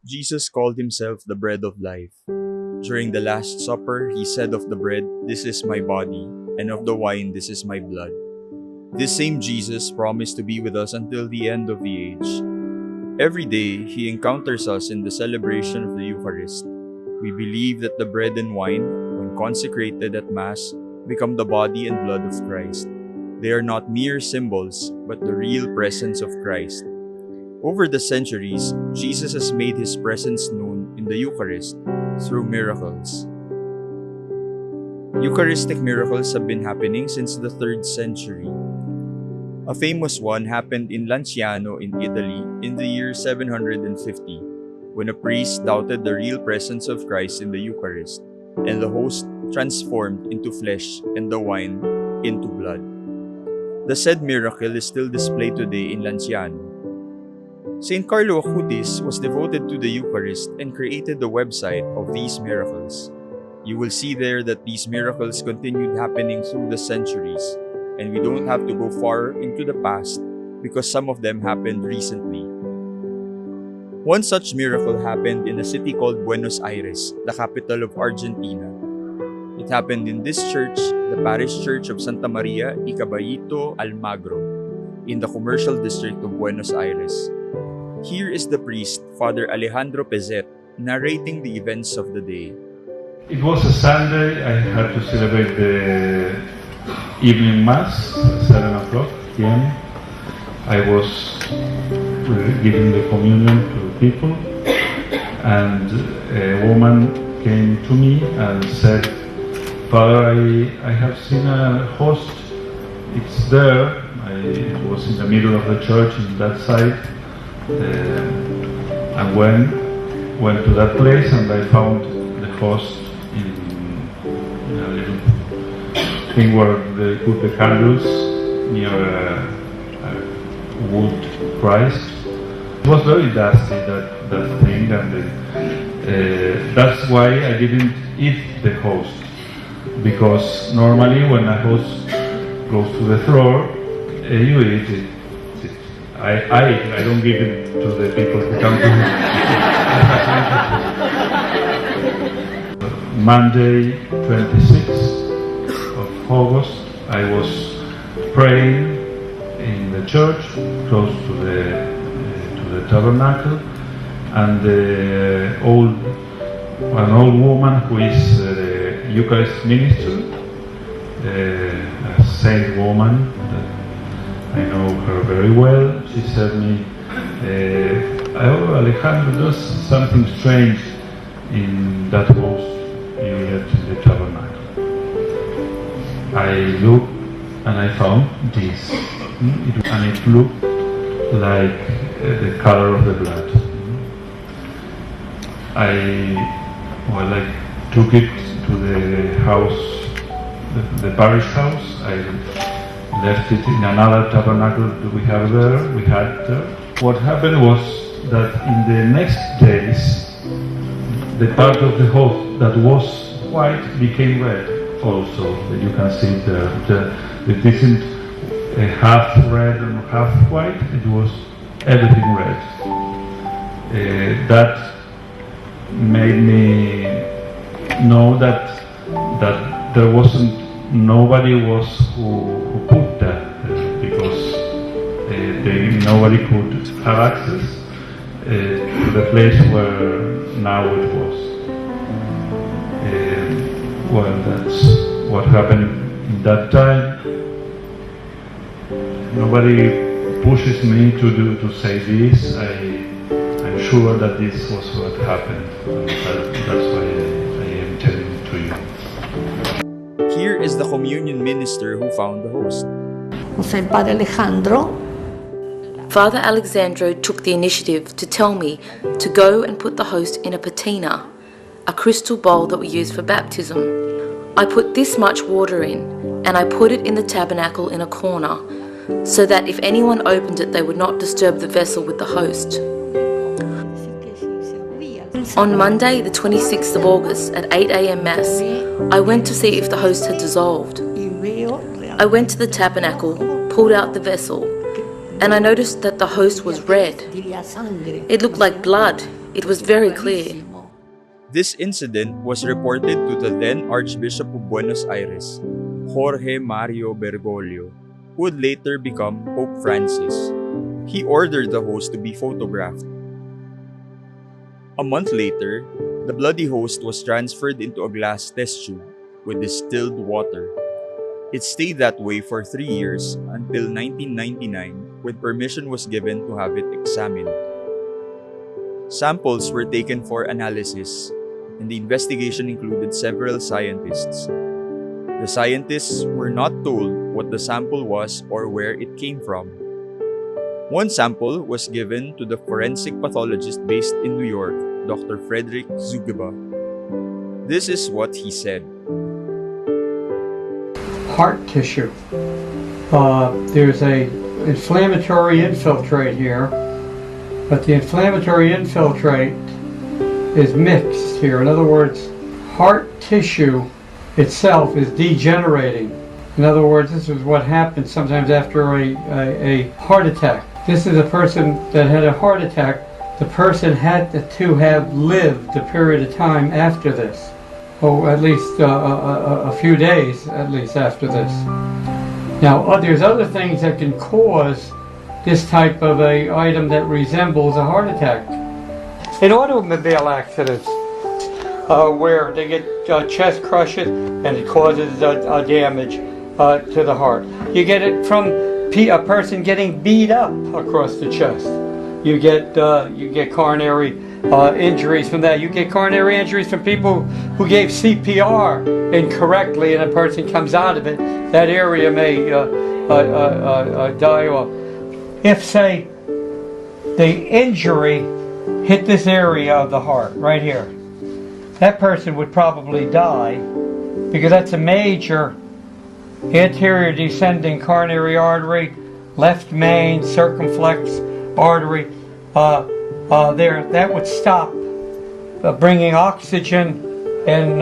Jesus called himself the bread of life. During the Last Supper, he said of the bread, "This is my body," and of the wine, "This is my blood." This same Jesus promised to be with us until the end of the age. Every day, he encounters us in the celebration of the Eucharist. We believe that the bread and wine, when consecrated at Mass, become the body and blood of Christ. They are not mere symbols, but the real presence of Christ. Over the centuries, Jesus has made his presence known in the Eucharist through miracles. Eucharistic miracles have been happening since the 3rd century. A famous one happened in Lanciano in Italy in the year 750, when a priest doubted the real presence of Christ in the Eucharist, and the host transformed into flesh and the wine into blood. The said miracle is still displayed today in Lanciano. St. Carlo Acutis was devoted to the Eucharist and created the website of these miracles. You will see there that these miracles continued happening through the centuries, and we don't have to go far into the past because some of them happened recently. One such miracle happened in a city called Buenos Aires, the capital of Argentina. It happened in this church, the parish church of Santa Maria y Caballito Almagro, in the commercial district of Buenos Aires. Here is the priest, Father Alejandro Pezet, narrating the events of the day. It was a Sunday. I had to celebrate the evening Mass, 7 o'clock p.m. I was giving the communion to people, and a woman came to me and said, "Father, I have seen a host. It's there." It was in the middle of the church, in that side. And went to that place, and I found the host in a little thing where they put the candles near a wood Christ. It was very dusty, that thing, and that's why I didn't eat the host, because normally when a host goes to the floor, you eat it. I don't give it to the people who come to me. Monday, 26th of August, I was praying in the church close to the tabernacle, and an old woman who is the Eucharist minister, a saint woman. I know her very well. She said to me, Alejandro, there's something strange in that host you left in the tabernacle. I looked and I found this. And it looked like the color of the blood. I took it to the house, the parish house. I left it in another tabernacle that we had there. What happened was that in the next days, the part of the host that was white became red also. You can see it isn't half red and half white, it was everything red. That made me know that there wasn't, nobody was who put that there, because nobody could have access to the place where now it was. Well, that's what happened in that time. Nobody pushes me to say this. I'm sure that this was what happened. That's why I am telling it to you. Here is the communion minister who found the host. Padre Alejandro. Father Alexandro took the initiative to tell me to go and put the host in a patina, a crystal bowl that we use for baptism. I put this much water in, and I put it in the tabernacle in a corner, so that if anyone opened it, they would not disturb the vessel with the host. On Monday, the 26th of August, at 8 a.m. Mass, I went to see if the host had dissolved. I went to the tabernacle, pulled out the vessel, and I noticed that the host was red. It looked like blood. It was very clear. This incident was reported to the then Archbishop of Buenos Aires, Jorge Mario Bergoglio, who would later become Pope Francis. He ordered the host to be photographed. A month later, the bloody host was transferred into a glass test tube with distilled water. It stayed that way for 3 years until 1999 when permission was given to have it examined. Samples were taken for analysis, and the investigation included several scientists. The scientists were not told what the sample was or where it came from. One sample was given to the forensic pathologist based in New York, Dr. Frederick Zugeba. This is what he said. Heart tissue. There's a inflammatory infiltrate here, but the inflammatory infiltrate is mixed here. In other words, heart tissue itself is degenerating. In other words, this is what happens sometimes after a heart attack. This is a person that had a heart attack. The person had to have lived a period of time after this. At least a few days, at least after this. Now, there's other things that can cause this type of a item that resembles a heart attack. In automobile accidents, where they get chest crushes and it causes damage to the heart. You get it from a person getting beat up across the chest. You get coronary injuries from that. You get coronary injuries from people who gave CPR incorrectly and a person comes out of it. That area may die off. If, say, the injury hit this area of the heart, right here, that person would probably die because that's a major anterior descending coronary artery, left main circumflex artery. That would stop bringing oxygen and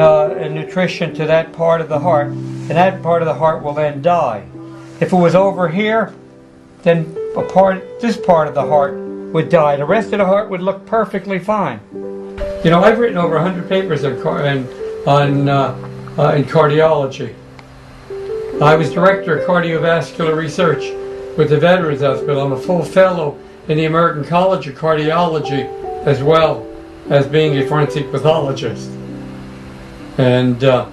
nutrition to that part of the heart, and that part of the heart will then die. If it was over here, then this part of the heart would die. The rest of the heart would look perfectly fine. You know, I've written over 100 papers in cardiology. I was director of cardiovascular research with the Veterans Hospital. I'm a full fellow in the American College of Cardiology, as well as being a forensic pathologist. And the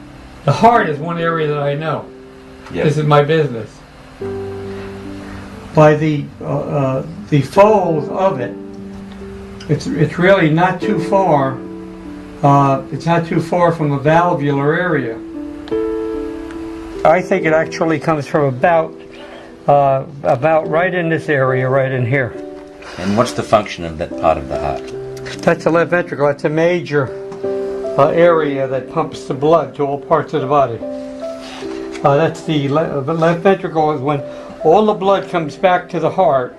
heart is one area that I know. Yep. This is my business. By the folds of it, it's really not too far. It's not too far from the valvular area. I think it actually comes from about right in this area, right in here. And what's the function of that part of the heart? That's the left ventricle. That's a major area that pumps the blood to all parts of the body. That's the left ventricle is when all the blood comes back to the heart,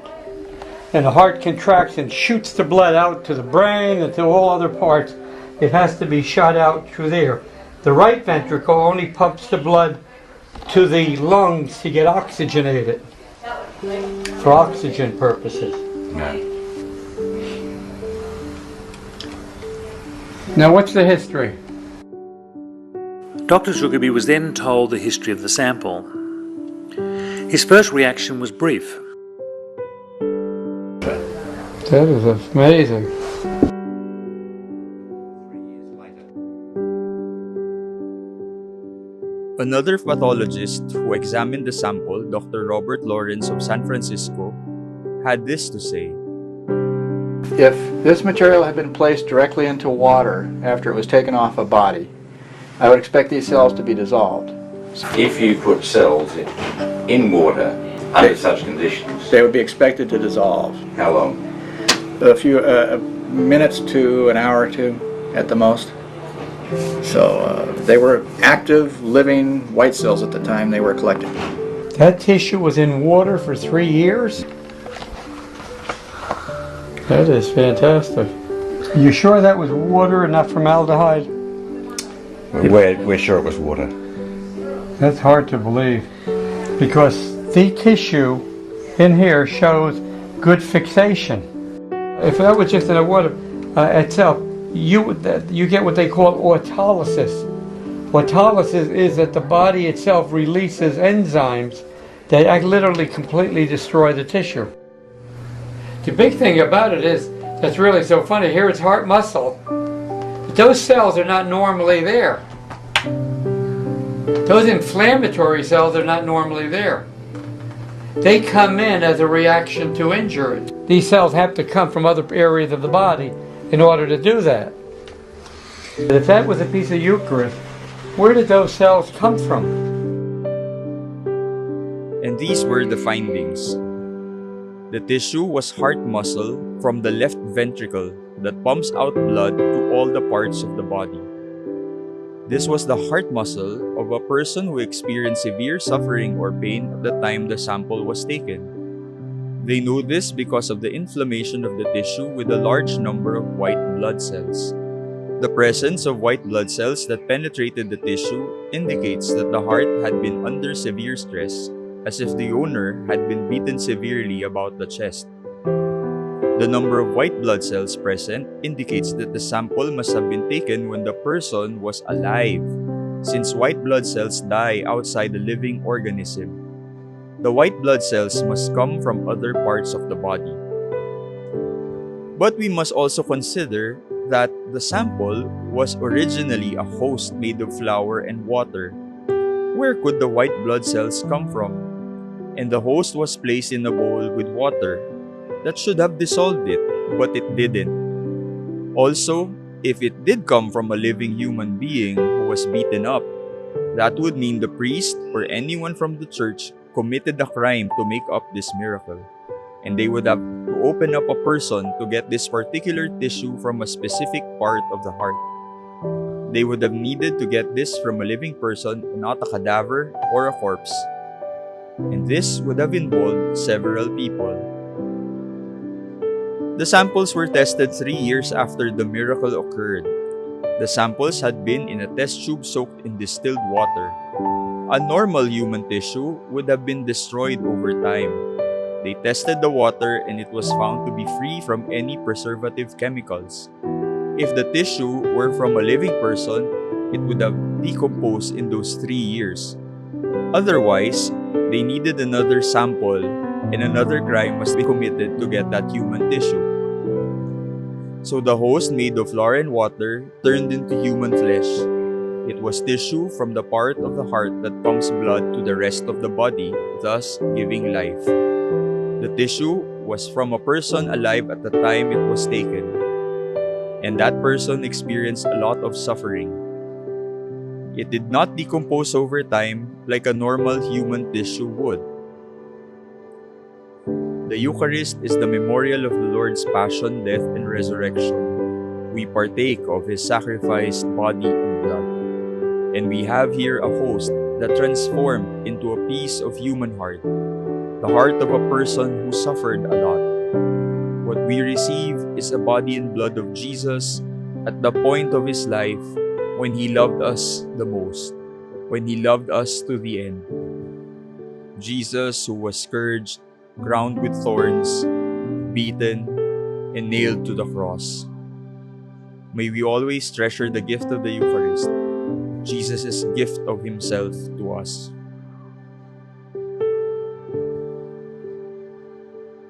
and the heart contracts and shoots the blood out to the brain and to all other parts. It has to be shot out through there. The right ventricle only pumps the blood to the lungs to get oxygenated for oxygen purposes. No. Now, what's the history? Dr. Zugerby was then told the history of the sample. His first reaction was brief. That is amazing. Another pathologist who examined the sample, Dr. Robert Lawrence of San Francisco, had this to say. If this material had been placed directly into water after it was taken off a body, I would expect these cells to be dissolved. If you put cells in water under such conditions, They would be expected to dissolve. how long? A few minutes to an hour or two at the most. So they were active, living white cells at the time they were collected. That tissue was in water for 3 years? That is fantastic. You sure that was water and not formaldehyde? We're sure it was water. That's hard to believe, because the tissue in here shows good fixation. If that was just in the water, itself, you get what they call autolysis. Autolysis is that the body itself releases enzymes that literally completely destroy the tissue. The big thing about it is, that's really so funny, here it's heart muscle, but those cells are not normally there. Those inflammatory cells are not normally there. They come in as a reaction to injury. These cells have to come from other areas of the body in order to do that. If that was a piece of Eucharist, where did those cells come from? And these were the findings. The tissue was heart muscle from the left ventricle that pumps out blood to all the parts of the body. This was the heart muscle of a person who experienced severe suffering or pain at the time the sample was taken. They knew this because of the inflammation of the tissue with a large number of white blood cells. The presence of white blood cells that penetrated the tissue indicates that the heart had been under severe stress, as if the owner had been beaten severely about the chest. The number of white blood cells present indicates that the sample must have been taken when the person was alive, since white blood cells die outside the living organism. The white blood cells must come from other parts of the body. But we must also consider that the sample was originally a host made of flour and water. Where could the white blood cells come from? And the host was placed in a bowl with water. That should have dissolved it, but it didn't. Also, if it did come from a living human being who was beaten up, that would mean the priest or anyone from the church committed a crime to make up this miracle. And they would have to open up a person to get this particular tissue from a specific part of the heart. They would have needed to get this from a living person, not a cadaver or a corpse. And this would have involved several people. The samples were tested 3 years after the miracle occurred. The samples had been in a test tube soaked in distilled water. A normal human tissue would have been destroyed over time. They tested the water and it was found to be free from any preservative chemicals. If the tissue were from a living person, it would have decomposed in those 3 years. Otherwise, they needed another sample and another crime must be committed to get that human tissue. So the host made of flour and water turned into human flesh. It was tissue from the part of the heart that pumps blood to the rest of the body, thus giving life. The tissue was from a person alive at the time it was taken, and that person experienced a lot of suffering. It did not decompose over time like a normal human tissue would. The Eucharist is the memorial of the Lord's passion, death, and resurrection. We partake of His sacrificed body and blood. And we have here a host that transformed into a piece of human heart, the heart of a person who suffered a lot. What we receive is the body and blood of Jesus at the point of His life when He loved us the most, when He loved us to the end. Jesus, who was scourged, crowned with thorns, beaten, and nailed to the cross. May we always treasure the gift of the Eucharist, Jesus' gift of Himself to us.